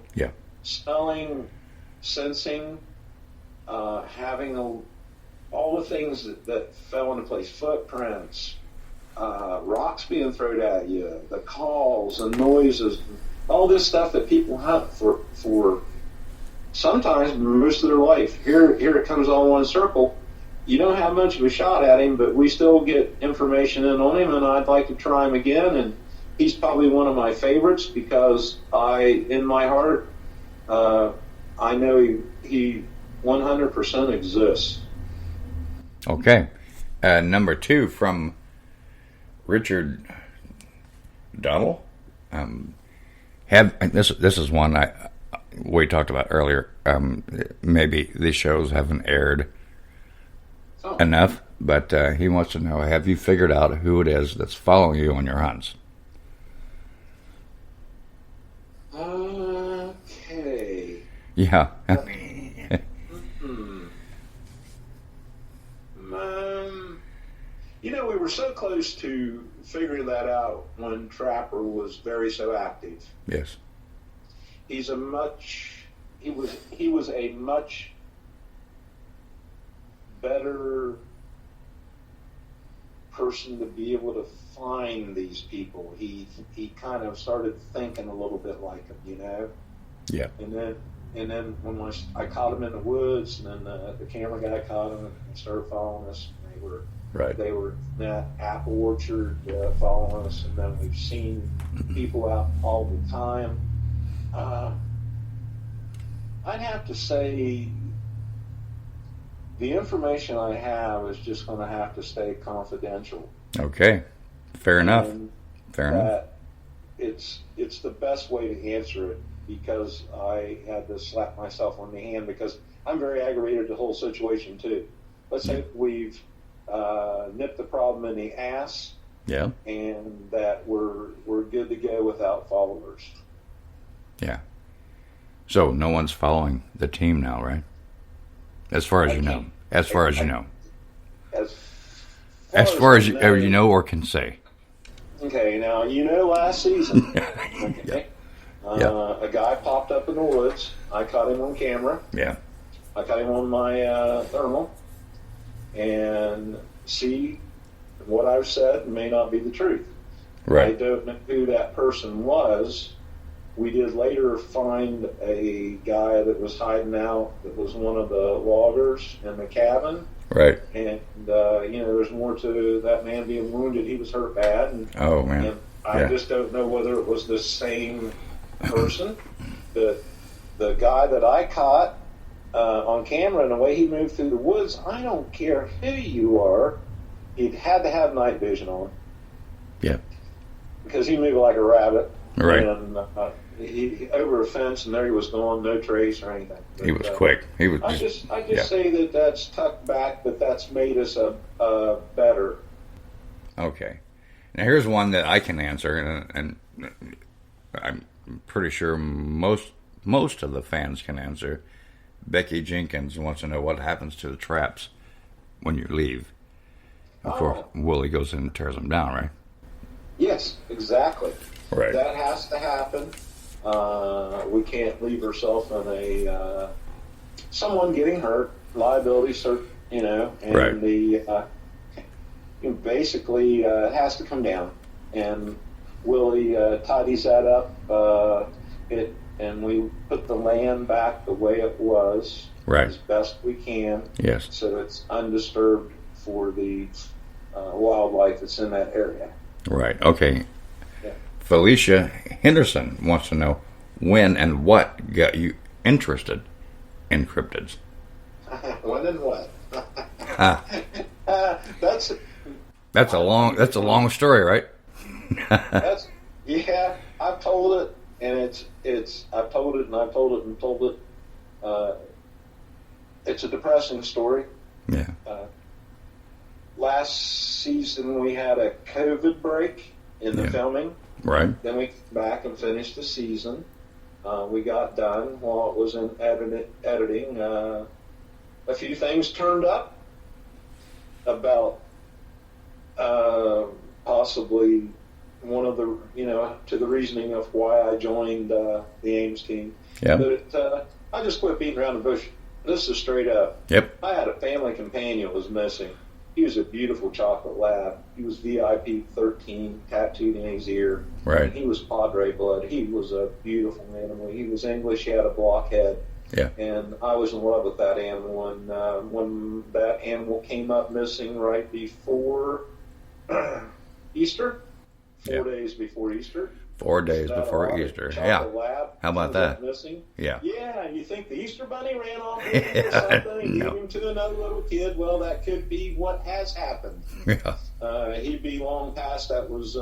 smelling, sensing, having all the things that fell into place, footprints, rocks being thrown at you, the calls and noises, all this stuff that people hunt for sometimes most of their life. Here it comes all in one circle. You don't have much of a shot at him, but we still get information in on him, and I'd like to try him again. And he's probably one of my favorites because in my heart, I know he 100% exists. Okay. Number 2 from Richard Donald. This is one we talked about earlier. Maybe these shows haven't aired enough, but he wants to know, have you figured out who it is that's following you on your hunts? Okay. Yeah. We were so close to figuring that out when Trapper was so active. Yes. He was a much better person to be able to find these people. He kind of started thinking a little bit like them, Yeah. And then when I caught him in the woods, and then the camera guy caught him and started following us. They were in that apple orchard following us, and then we've seen people out all the time. I'd have to say the information I have is just going to have to stay confidential. Okay. Fair enough. Fair enough. It's the best way to answer it, because I had to slap myself on the hand because I'm very aggravated at the whole situation too. Let's say we've nipped the problem in the ass, and that we're good to go without followers. Yeah. So no one's following the team now, right? As far as you know. As far as you know. As far as you know or can say. Okay, now last season. Okay. A guy popped up in the woods. I caught him on camera. Yeah. I caught him on my thermal. And see, what I've said may not be the truth. Right. I don't know who that person was. We did later find a guy that was hiding out, that was one of the loggers in the cabin. Right. And, there's more to that man being wounded. He was hurt bad. And, oh, man. And I just don't know whether it was the same person. The guy that I caught on camera and the way he moved through the woods, I don't care who you are, he had to have night vision on. Yeah. Because he moved like a rabbit. Right. And he over a fence, and there he was gone, no trace or anything. But, he was quick. He was. I just say that's tucked back, but that's made us a better. Okay. Now here's one that I can answer, and I'm pretty sure most of the fans can answer. Becky Jenkins wants to know what happens to the traps when you leave. Of course, Willie goes in and tears them down, right? Yes, exactly. Right. That has to happen. We can't leave ourselves in someone getting hurt, liability, and right. Basically it has to come down. And Willie tidies that up. and we put the land back the way it was, right, as best we can. Yes. So it's undisturbed for the wildlife that's in that area. Right. Okay. Yeah. Felicia Henderson wants to know when and what got you interested in cryptids. When and what? That's a long story, right? Yeah, I've told it, and I've told it, and I've told it, and told it. It's a depressing story. Yeah. Last season we had a COVID break in the filming. Right. Then we came back and finished the season. We got done while it was in editing. A few things turned up about possibly one of the, to the reasoning of why I joined the Ames team. Yeah. But I just quit beating around the bush. This is straight up. Yep. I had a family companion was missing. He was a beautiful chocolate lab. He was VIP 13, tattooed in his ear. Right. He was Padre blood. He was a beautiful animal. He was English. He had a blockhead. Yeah. And I was in love with that animal. And when that animal came up missing right before Easter, 4 days before Easter. 4 days before Easter. Yeah. Lab, how about that? Missing. Yeah. Yeah, you think the Easter Bunny ran off with him or something and gave him to another little kid? Well, that could be what has happened. Yeah. He'd be long past. That was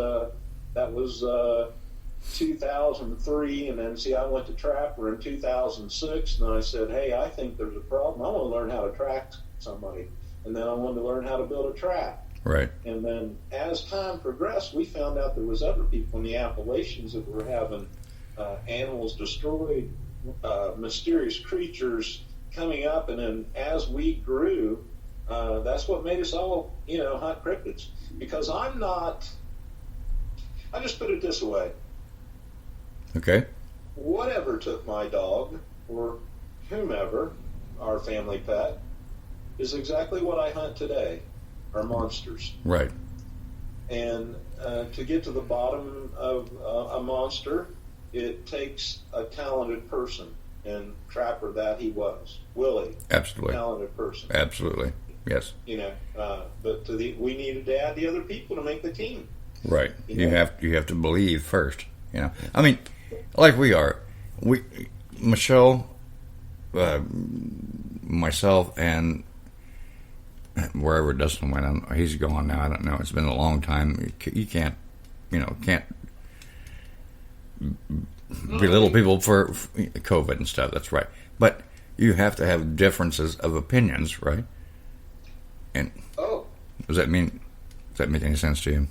2003, and then I went to Trapper in 2006, and I said, hey, I think there's a problem. I want to learn how to track somebody, and then I wanted to learn how to build a trap. Right. And then as time progressed, we found out there was other people in the Appalachians that were having animals destroyed, mysterious creatures coming up, and then as we grew, that's what made us all, hunt cryptids. Because I just put it this way. Okay. Whatever took my dog, or whomever, our family pet, is exactly what I hunt today. Are monsters. Right. And to get to the bottom of a monster, it takes a talented person. And Trapper, that he was. Willie. Absolutely. Talented person. Absolutely. Yes. But we needed to add the other people to make the team. Right. You have to believe first. I mean, like we are. Michelle, myself, and wherever Dustin went, he's gone now. I don't know. It's been a long time. You can't belittle people for COVID and stuff. That's right. But you have to have differences of opinions, right? And does that make any sense to you?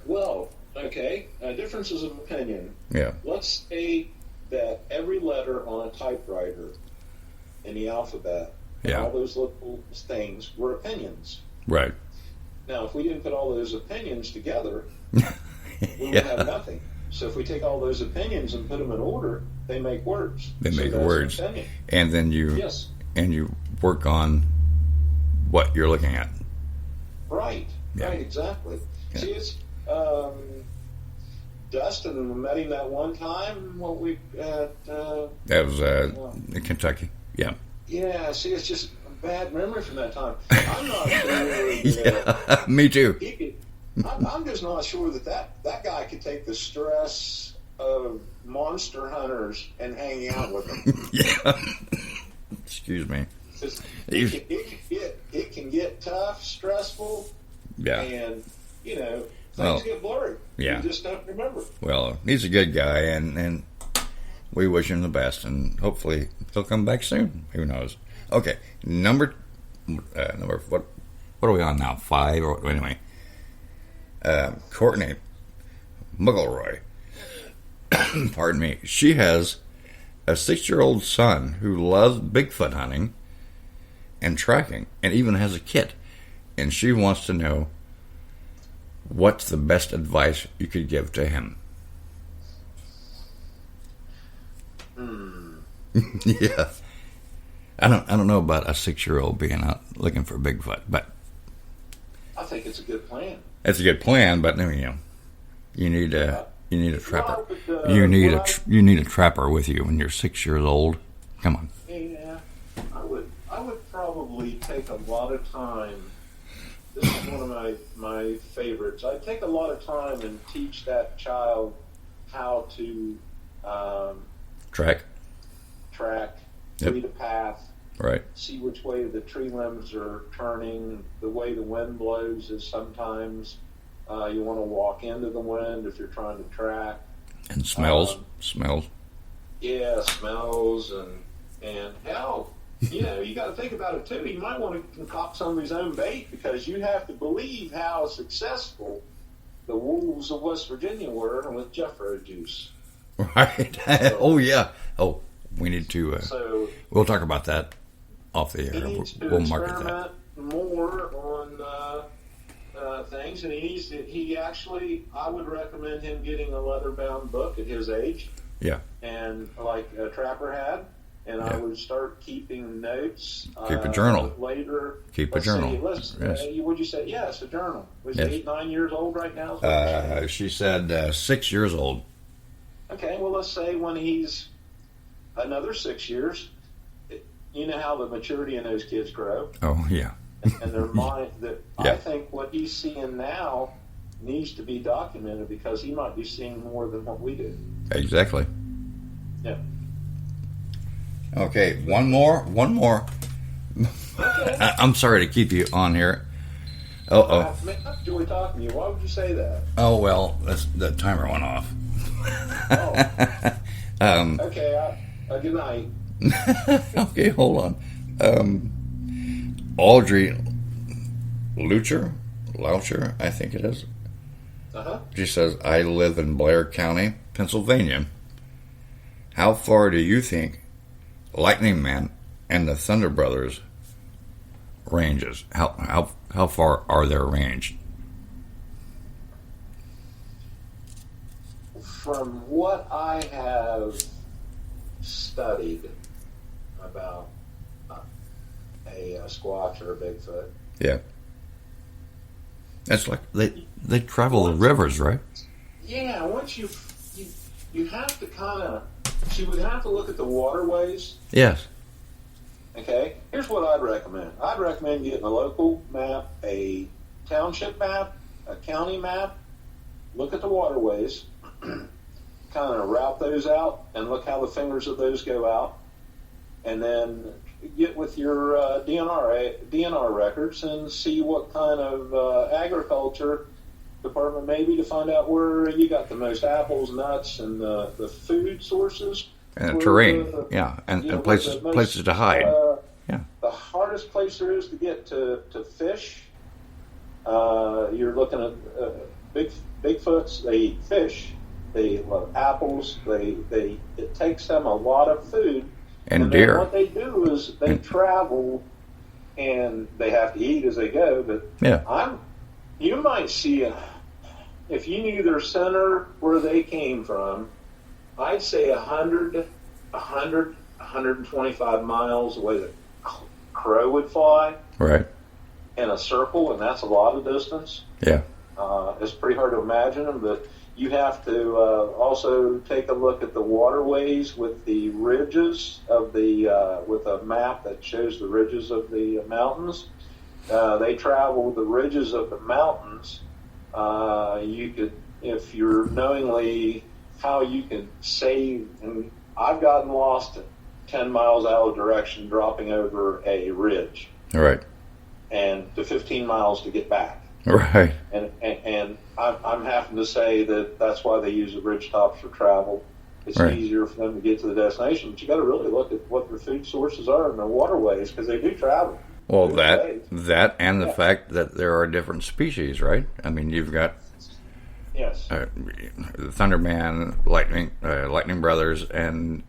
Well, okay. Differences of opinion. Yeah. Let's say that every letter on a typewriter in the alphabet, all those little things were opinions. Right. Now, if we didn't put all those opinions together, we would have nothing. So if we take all those opinions and put them in order, they make words. They make words. And then you work on what you're looking at. Right. Yeah. Right, exactly. Yeah. See, it's Dustin, we met him that one time that was in Kentucky. Yeah. Yeah, see, it's just a bad memory from that time. I'm not sure. Yeah, me too. I'm just not sure that guy could take the stress of monster hunters and hanging out with them. Yeah. Excuse me. It can get tough, stressful, and, things get blurry. Yeah. You just don't remember. Well, he's a good guy, and we wish him the best, and hopefully he'll come back soon. Who knows? Okay, number what are we on now? 5 or anyway? Courtney Muggleroy. Pardon me. She has a 6-year-old son who loves Bigfoot hunting and tracking, and even has a kit. And she wants to know what's the best advice you could give to him. Yeah. I don't know about a 6-year-old being out looking for Bigfoot, but I think it's a good plan. It's a good plan, but you need to You need a trapper. Well, You need a trapper with you when you're 6 years old. Come on. Yeah, I would probably take a lot of time. This is one of my favorites. I'd take a lot of time and teach that child how to Track. Yep. Read a path. Right. See which way the tree limbs are turning. The way the wind blows is sometimes you want to walk into the wind if you're trying to track. And smells. Yeah, smells and hell, you got to think about it too. He might want to concoct some of his own bait because you have to believe how successful the wolves of West Virginia were with Jeffro juice. Right. Oh yeah. Oh, we need to. So we'll talk about that off the air. We'll market that. Experiment more on things, and I would recommend him getting a leather-bound book at his age. Yeah. And like a trapper had, and I would start keeping notes. Keep a journal. Later. Keep a journal. Yes. Would you say? Yes, a journal. Was he 8, 9 years old right now? She said 6 years old. Okay, well, let's say when he's another 6 years, you know how the maturity in those kids grow. Oh, yeah. And their mind, I think what he's seeing now needs to be documented because he might be seeing more than what we do. Exactly. Yeah. Okay, one more. Okay. I'm sorry to keep you on here. I enjoy talking to you. Why would you say that? Oh, well, the timer went off. Okay, good night. Okay, hold on. Audrey Loucher, I think it is. Uh-huh. She says, I live in Blair County, Pennsylvania. How far do you think Lightning Man and the Thunder Brothers ranges? How far are their range? From what I have studied about a Squatch or a Bigfoot. Yeah. That's like they travel the rivers, right? Yeah, once you have to kind of, she would have to look at the waterways. Yes. Okay, here's what I'd recommend. I'd recommend getting a local map, a township map, a county map, look at the waterways, kind of route those out and look how the fingers of those go out, and then get with your DNR records and see what kind of agriculture department maybe to find out where you got the most apples, nuts, and the food sources. And terrain, and places to hide. The hardest place there is to get to fish. You're looking at Bigfoots. They eat fish. They love apples. It takes them a lot of food. And deer. What they do is they travel, and they have to eat as they go. But you might see if you knew their center where they came from. I'd say 125 miles away the crow would fly. Right. In a circle, and that's a lot of distance. Yeah. It's pretty hard to imagine them, but you have to also take a look at the waterways with the ridges of with a map that shows the ridges of the mountains. They travel the ridges of the mountains. You could, if you're knowingly how you can save, and I've gotten lost 10 miles out of direction dropping over a ridge. Right. And to 15 miles to get back. Right. And I'm having to say that's why they use the ridge tops for travel. It's easier for them to get to the destination, but you got to really look at what their food sources are and their waterways because they do travel. Well, that and the fact that there are different species, right? I mean, you've got Thunderman, Lightning Brothers, and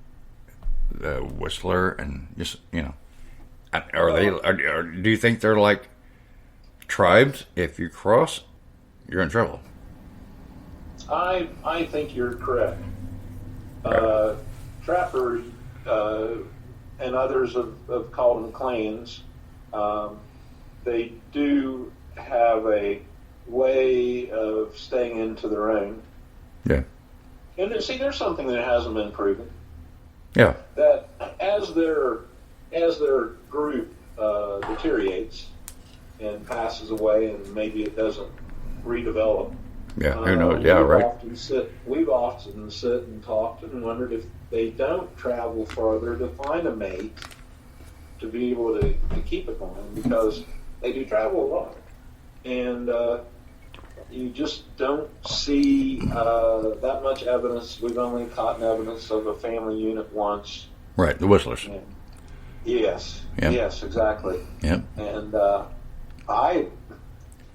Whistler, and just do you think they're like tribes? If you cross, you're in trouble. I think you're correct. Trappers and others have called them clans. They do have a way of staying into their own. Yeah. And then, see, there's something that hasn't been proven. Yeah. That as their group deteriorates and passes away, and maybe it doesn't redevelop. Yeah, who knows? Yeah, right. We've often sit and talked and wondered if they don't travel further to find a mate to be able to keep it going, because they do travel a lot. And you just don't see that much evidence. We've only caught evidence of a family unit once. Right, the Whistlers. And yes, Yep. yes, exactly. Yep. And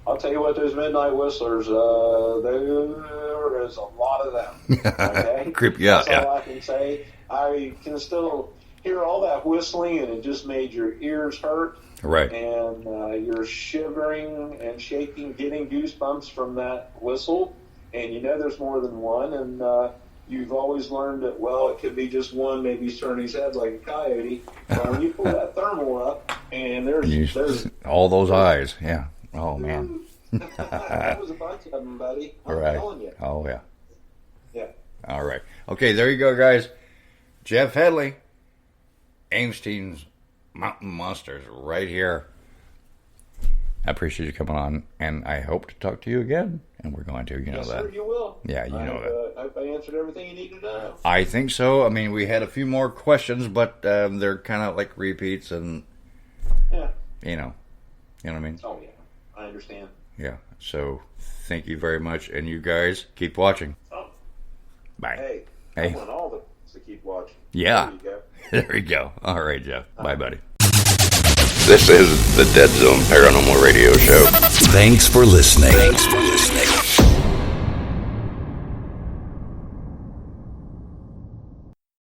I'll tell you what, those Midnight Whistlers, there is a lot of them. Okay? Yeah, That's all I can say. I can still hear all that whistling, and it just made your ears hurt. Right. And you're shivering and shaking, getting goosebumps from that whistle. And you know there's more than one. And you've always learned that, well, it could be just one. Maybe he's turning his head like a coyote. But when you pull that thermal up, and there's all those eyes. Yeah. Oh, man. that was a bunch of them, buddy. I'm telling you. Oh, yeah. Yeah. All right. Okay, there you go, guys. Jeff Headlee, Amestein's Mountain Monsters, right here. I appreciate you coming on, and I hope to talk to you again. And we're going to, you know that. Sir, you will. Yeah, you know that. I hope I answered everything you need to know. I think so. I mean, we had a few more questions, but they're kind of like repeats, and yeah, you know what I mean. Oh yeah, I understand. Yeah. So thank you very much, and you guys keep watching. Oh. Bye. Hey, I want all the to keep watching. Yeah. There you go. There you go. All right, Jeff. Bye, buddy. This is the Dead Zone Paranormal Radio Show. Thanks for listening.